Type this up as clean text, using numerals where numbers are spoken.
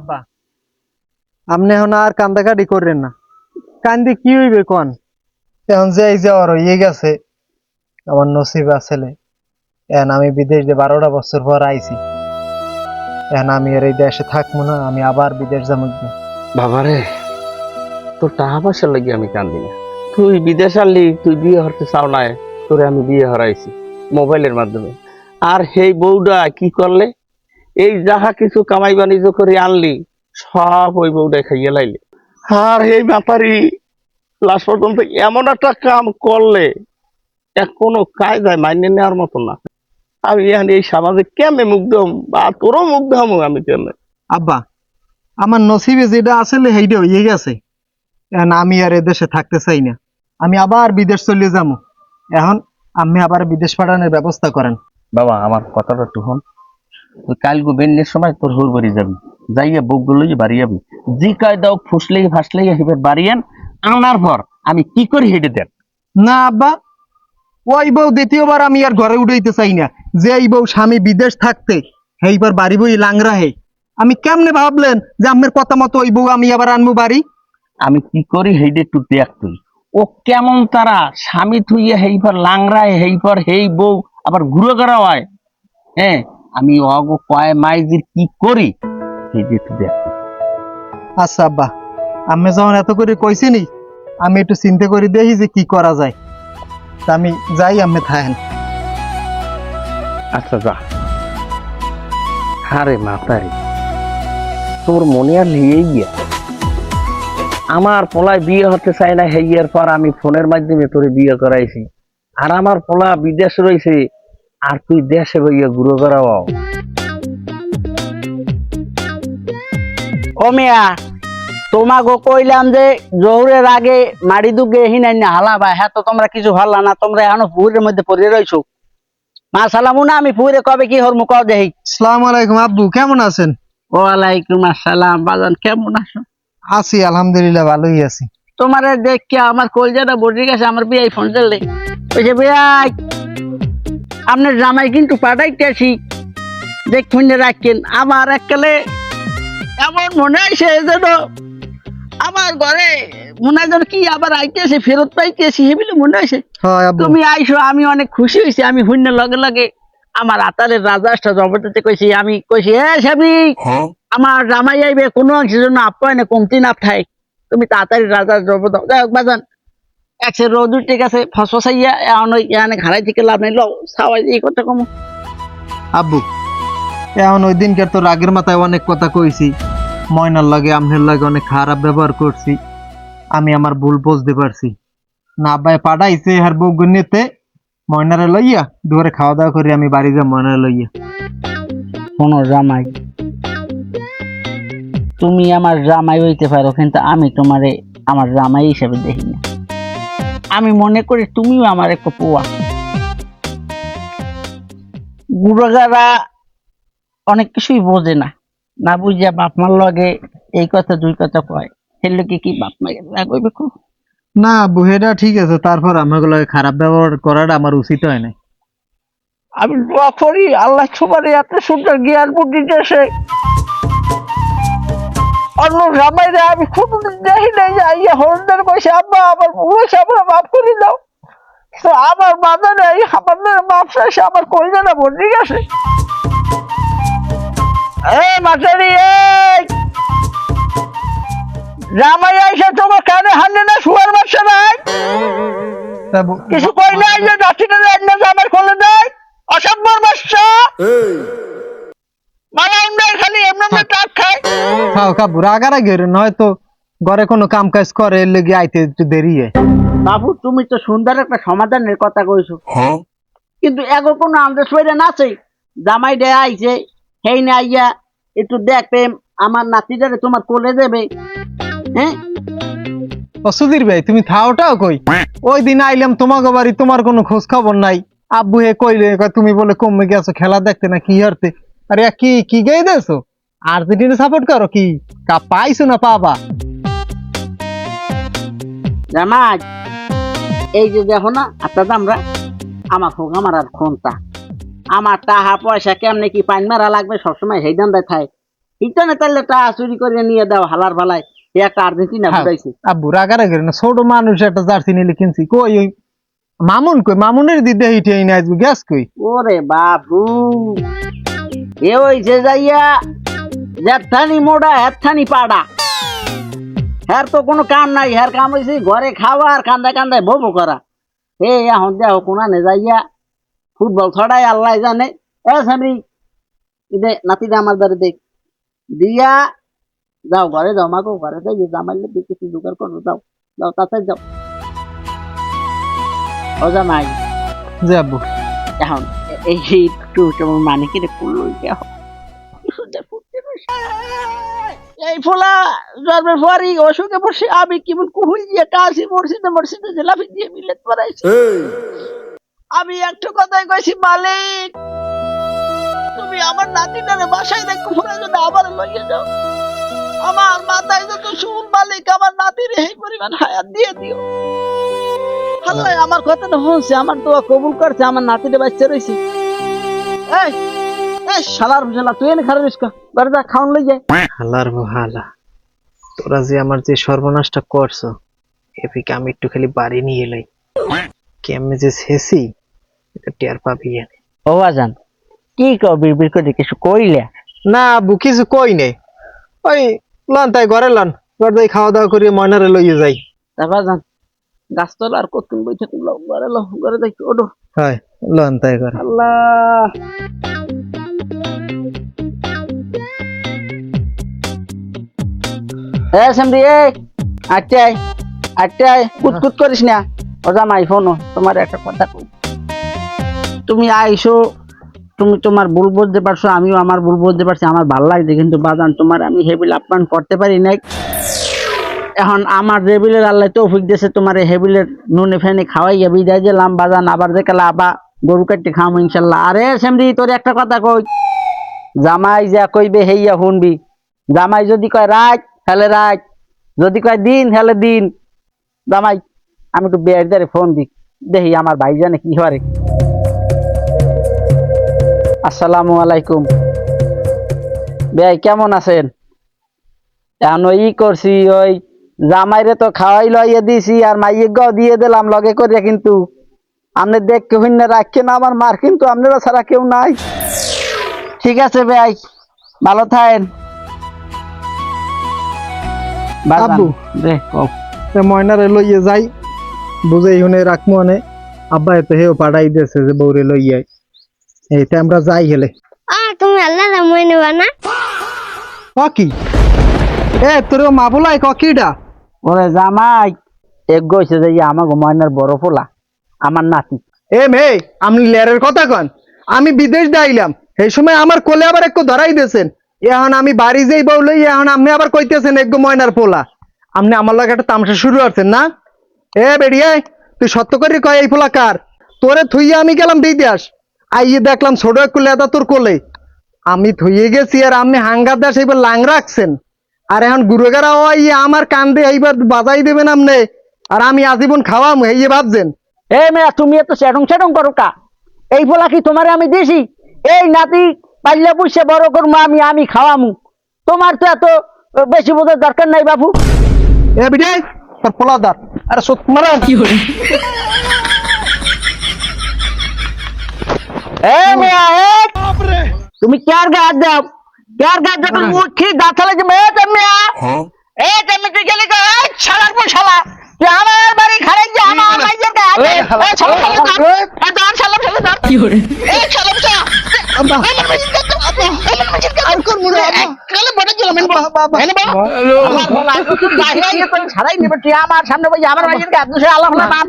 আব্বা আপনি এখন আর কান্দাকাটি করেন না। কান্দি কি হইবে কোন? এখন যে এই যে ওর ইয়ে গেছে আমার নসিব আসলে। এখন আমি বিদেশ দিয়ে 12টা বছর পর আইছি। এখন আমি আর এই দেশে থাকবো না, আমি আবার বিদেশ যাবো। বাবারে, তোর টাকা পয়সা লাগি আমি কান্দি না। তুই বিদেশ আনলি, তুই বিয়ে হতে চাও না, তোরে আমি বিয়ে হরাইছি মোবাইলের মাধ্যমে। আর সেই বউটা কি করলে, এই যাহা কিছু কামাই বাণিজ্য করে আনলি সব ওই বউটা খাইয়ে লাইলে। আর এই ব্যাপারই লাস্ট পর্যন্ত এমন একটা কাম করলে কোনো কায়দায় মাইনে নেওয়ার মতো না। আমি এখন এই সমাজে কেমনে মুগ্ধ হম, বা তোরও মুগ্ধ হম আমি কেমনে? আব্বা আমার নসিবে যেটা আসলে সেইটা হয়ে গেছে। এখন আমি আর এদেশে থাকতে চাই না, আমি আবার বিদেশ চলে যাবো। এখন আপনি আবার বিদেশ পাঠানোর ব্যবস্থা করেন। বাবা আমার কথাটা একটু হন। তুই কাল গোবেন্নের সময় তোর হুর বাড়ি যাবি, যাইয়া বউগুলো বাড়ি যাবি, জি কায়দাও ফুসলেই ফাসলেই হিবার বাড়ি আনার পর আমি কি করি হেঁটে দেন। না আব্বা, ওই বউ দ্বিতীয়বার আমি আর ঘরে উঠাইতে চাই না। যে এই বউ স্বামী বিদেশ থাকতে এইবার বাড়ি বই লাংরা হে। আমি কেমনে ভাবলেন যে আমার কথা মতো ওই বউ আমি আবার আনবো বাড়ি? আমি কি করি হেঁটে একটু দেখ তুই। ও কেমন তারা স্বামী থুইয়া হেইবার লাংরায় হেইবার হেই বউ আবার ঘুরে করা হয়। হ্যাঁ, আমি অগ কয় মাইজির কি করি হেঁটে একটু দেখ। আচ্ছা আব্বা, আমি যখন এত করে কইছিনি, আমি একটু চিন্তা করে দেখি যে কি করা যায়। তা আমি যাই, আমি থাকেন। আচ্ছা যা। হারে মাতারি, তোর মনে আর লিয়েই গিয়া আমার পোলায় বিয়ে হতে চাই না, হেইয়ার পর আমি ফোনের মাধ্যমে তোরে বিয়ে করাইছি। আর আমার পোলা বিদেশ রয়েছে, আর তুই দেশে বইয়া ঘুরে বেড়াও। ও মিয়া, তোমাকে কইলাম যে জহুরের আগে মারি দুগে হিনাই না হালাবা, হ্যাঁ তো তোমরা কিছু হল্লা না, তোমরা এখনো পুকুরের মধ্যে পড়ে রইছো। মা সালামু না, আমি পুকুরে কবে কি হরমু কও দেখি। আসসালামু আলাইকুম আব্বু, কেমন আছেন? ওয়ালাইকুম আসসালাম। বাজান কেমন আছো? আছি আলহামদুলিল্লাহ, ভালোই আছি। তোমার দেখি আমার কলজাটা বসে গেছে। আমার বিয়ে ফোন দিলে ওইছে বিয়াই, আপনার জামাই কিন্তু পাঠাইতেছি, দেখুন রাখেন। আমার এককালে এমন মনে হয়েছে যেন আমার ঘরে মনে হয় যেন কি আবার আইতেছে, ফেরত পাইতেছি হেবিলে মনে হয়েছে। হয় আব্বু। তুমি আইসো, আমি অনেক খুশি হয়েছি। আমি শূন্যের লগে লগে আমার আতালের রাজাসটা জবরদস্তি কইছি। আমি কইছি এ সাবি, আমার জামাই আইবে, কোনো অংশের জন্য আপ্যায়নে কমতি না থাই, তুমি তাড়াতাড়ি রাজা জবরদস্ত। যাই হোক বাজান, একসে রোদ ঠিক আছে, ফসফসাইয়া এখন ওই এখানে ঘাড়াই থেকে লাভ নেই, লও সাওয়াই এই কথা কম। আব্বু এখন ওই দিনকার তো রাগের মাথায় অনেক কথা কইছি, ময়নার লাগে আমনের লাগে অনেক খারাপ ব্যবহার করছি। আমি আমার ভুল বুঝতে পারছি। না আব্বাই পাঠাইছে আর বউ নিতে, ময়নারে লইয়া দুপুরে খাওয়া দাওয়া করে আমি বাড়ি যাবো ময়নারে লইয়া। শোনো জামাই, তুমি আমার জামাই হইতে পারো, কিন্তু আমি তোমারে আমার জামাই হিসেবে দেখি না। আমি মনে করি তুমিও আমার এক পোয়া। গুড়াগারা অনেক কিছুই বোঝে না, না বুঝিয়া বাপ মার লগে এই কথা দুই কথা কয়, সেই লোকে কি বাপ মায়ের রাগ হইবে খুব? না আব্বু এটা ঠিক আছে, তারপর আমার লগে খারাপ ব্যবহার করাটা আমার উচিত হয় না। আমি দোয়া করি আল্লাহ সবার এত সুন্দর জ্ঞান বুদ্ধি দিয়েছে। অন্য জামাইরা আমি কোনদিন দেখি নাই যে আইয়া হরদের কইছে আব্বা আমার বউকে আমরা মাফ করে দাও। তো আমার বাজারে এই আমাদের মাফ চাইছে, আমার কইজাটা বন্ধি গেছে। এই মাতারি, এই জামাই আইসা তোমার কানে হান্নে না, শুয়ার বাচ্চা নাই কিছু কই নাই যে ডাক্তারে না জামাই খোলে দেয়, অসম্ভব বাচ্চা মালাম নাই, খালি এমনি টাক খায়। খাও খাবো রাগারাগি হইরেন, হয়তো ঘরে কোনো কাম কাজ করে এর লেগে আইতে একটু দেরি হয়। বাবু তুমি তো সুন্দর একটা সমাধানের কথা কইছো, কিন্তু এগো কোনো আন্দাজ পাইরা নাছে জামাই ডে আইছে, হেই না আইয়া একটু দেখবে আমার নাতিটারে তোমার কোলে দেবে। হ্যাঁ সুধীর ভাই তুমি থাওটাও কই? ওই দিন আইলাম তোমাকে বাড়ি, তোমার কোনো খোঁজ খবর নাই। আব্বু হে কইলে তুমি বলে কমে গেছো খেলা দেখতে না কি হারতে। আরে কি কি গাই দেছো? আর্জেন্টিনা সাপোর্ট করো কি? কাপ পাইছো না পাবা? জামাই এই যে দেখো না আপনার আমরা, আমার হোক আমার আর কোনটা, আমার টাকা পয়সা কেমনে কি পাইন মারা লাগবে সবসময় সেই দান্দায় থাকে। ইতনে তাহলে টা চুরি করে নিয়ে দাও হালার ভালাই এই একটা আর্জেন্টিনা হ্যাঁ। বুঝাইছে আব্বু রাগারাগি না, ছোট মানুষ একটা জার্সি নিলে কিনছি, কই ওই মামুন কই, মামুনের দিদি হিটে না আসবো, গ্যাস কই? ওরে বাবু এ ওই যে যাইয়া যেথানি মোড়া হেথানি পাড়া, হ্যার তো কোনো কাম নাই, হ্যার কাম হয়েছে ঘরে খাওয়া আর কান্দায় কান্দায় ববো করা। এখন দেখো কোনানে যাইয়া ফুটবল ছড়াই আল্লাহ জানে। সামরি দে নাতিটা আমার দ্বারে দেখ দিয়া যাও ঘরে যাও, মাগো ঘরে যাই জামাইলে কিছু জোগাড় করো, যাও যাও তাড়াতাড়ি যাও। ও জামাই যে আব্বু এখন এই একটু তোমার মানে কি রে পুরো এই ফোলা জন্মের পরই অসুখে বসে আমি কেমন কুহুল দিয়ে কাশি মসজিদে জেলাফি দিয়ে মিলেট পড়াইছি। আমি একটা কথাই কইছি, মালিক তুমি আমার নাতিটারে বাসায় রেখে ফোলা যদি আবার লইয়ে যাও, আমার মাথায় যত সুর, মালিক আমার নাতির এই পরিমাণ হায়াত দিয়ে দিও। আল্লাহ আমার কথাটা শুনছে, আমার দোয়া কবুল করছে, আমার নাতিটা বাচ্চা রয়েছে। এই এই শালার শালা তুই এনে খারাপ ইসকা ঘরে যা, খাওন লই যায়। হালার হালা, তোরা যে আমার যে সর্বনাশটা করছো, এপিকে আমি একটু খালি বাড়ি নিয়ে এলাই, কেমনে যে শেষি এটা টের পাবি। ও আজান কি কও বিড়বিড় করে কিছু কইলে? না আব্বু কিছু কই নেই, ওই লন তাই ঘরে লন, ঘর যাই খাওয়া দাওয়া করিয়ে ময়নারে লইয়ে যাই। তারপর আজান গাছতলা আর কত বইতে তুলো ঘরে লো, ঘরে যাই ওডো। হয় লন তাই ঘরে। আল্লাহ সামরি আটটাই কুতকুত করিস না। ও জামাই ফোনো, তোমার একটা কথা কই, তুমি আইসো, তুমি তোমার ভুল বুঝতে পারছো, আমিও আমার ভুল বুঝতে পারছি, আমার ভালো লাগছে, কিন্তু বাজান তোমার আমি হেবিল আপ্যায়ন করতে পারি নাই। এখন আমার রেবিলের আল্লাহ তৌফিক দিয়েছে, তোমার হেবিলের নুনে ফেনে খাওয়াইয়া বিদায় দিলাম বাজান, আবার দেখালা আবার গরু কাটতে খাওয়াবো ইনশাল্লাহ। আরে সেমরি তোর একটা কথা কই, জামাই যা কইবে হেইয়া শুনবি, জামাই যদি কয় রাত হেলে রাত, যদি কয় দিন হেলে দিন। জামাই আমি একটু বের দারে ফোন দি, দেখি আমার ভাই জানে কি হরে। আসসালামু আলাইকুম ভাই, কেমন আছেন? এখন ই করছি, ওই জামাইরে তো খাওয়াই লইয়ে দিছি আর মাইয়ের দিয়ে দিলাম লগে করিয়া, কিন্তু আপনি দেখ কেউ না রাখছেন আমার মার, কিন্তু আপনারা ছাড়া কেউ নাই। ঠিক আছে ভাই, ভালো থাকেন। আব্বু দে কও। ময়নারে লইয়ে যাই, বুঝে হুনে রাখবো অনে, আব্বা এত হেও পাঠাই দিয়েছে যে বউরে লইয়ে এইটা আমরা যাই হেলে। তুমি আল্লাহ মনে নেবা না? কি এ তোর মা বলাই কিডা? ওরে জামাই এক গইছে যে আমার ময়নার বড় পোলা, আমার নাতি। এ মে আপনি লেরের কথা কন, আমি বিদেশ দাইলাম এই সময় আমার কোলে আবার একটু ধরাই দিয়েছেন, এখন আমি বাড়ি যেই বউ লই, এখন আপনি আবার কইতেছেন এক ময়নার পোলা। আপনি আমার লগে একটা তামসা শুরু করছেন না? এ বেড়িয়ে তুই সত্য করে কয় এই পোলা কার? তোরে থুইয়া আমি গেলাম বিদেশ, আইয়ে দেখলাম ছোট একটু লেদা তোর কোলে, আমি থুইয়ে গেছি আর আপনি হাঙ্গার দাস এইবার লাং রাখছেন, আর এখন গুরুগারা ওই আমার কান্দে এইবার বাজাই দেবেন আপনি, আর আমি আজীবন খাওয়াম এই ভাবছেন? এ মেয়া তুমি এত সেটং করো কা? এই পোলা কি তোমারে আমি দিছি? এই নাতি পাইলে বুঝছে বড় করবো আমি খাওয়ামু, তোমার তো এত বেশি বোঝার দরকার নাই বাবু। এ বিডে তোর পোলাদার, আরে সত মারা কি হল? এ মেয়া তুমি কার গাছ দাও, কার গাছ দাও? তুমি মুখে দাঁত ফেলে যে মেয়ে মেয়া এ তুমি তুই গেলি গো শালার পর শালা, তুই আমার বাড়ি খারে যে আমার মাইয়ের গাছ এ শালা এ দাঁত শালা ফেলে দাঁত কি হল? এ শালা শালা আব্বা আমার মাইয়ের গাছ আমার মাইয়ের গাছ আর করব না কালে বড় দিলাম বাবা এনে বাবা আমার বলা তুই বাইরে আইয়ে তুই ছাড়াই নিবে তুই আমার সামনে বই আমার মাইয়ের গাছ দুসে আল্লাহ নাম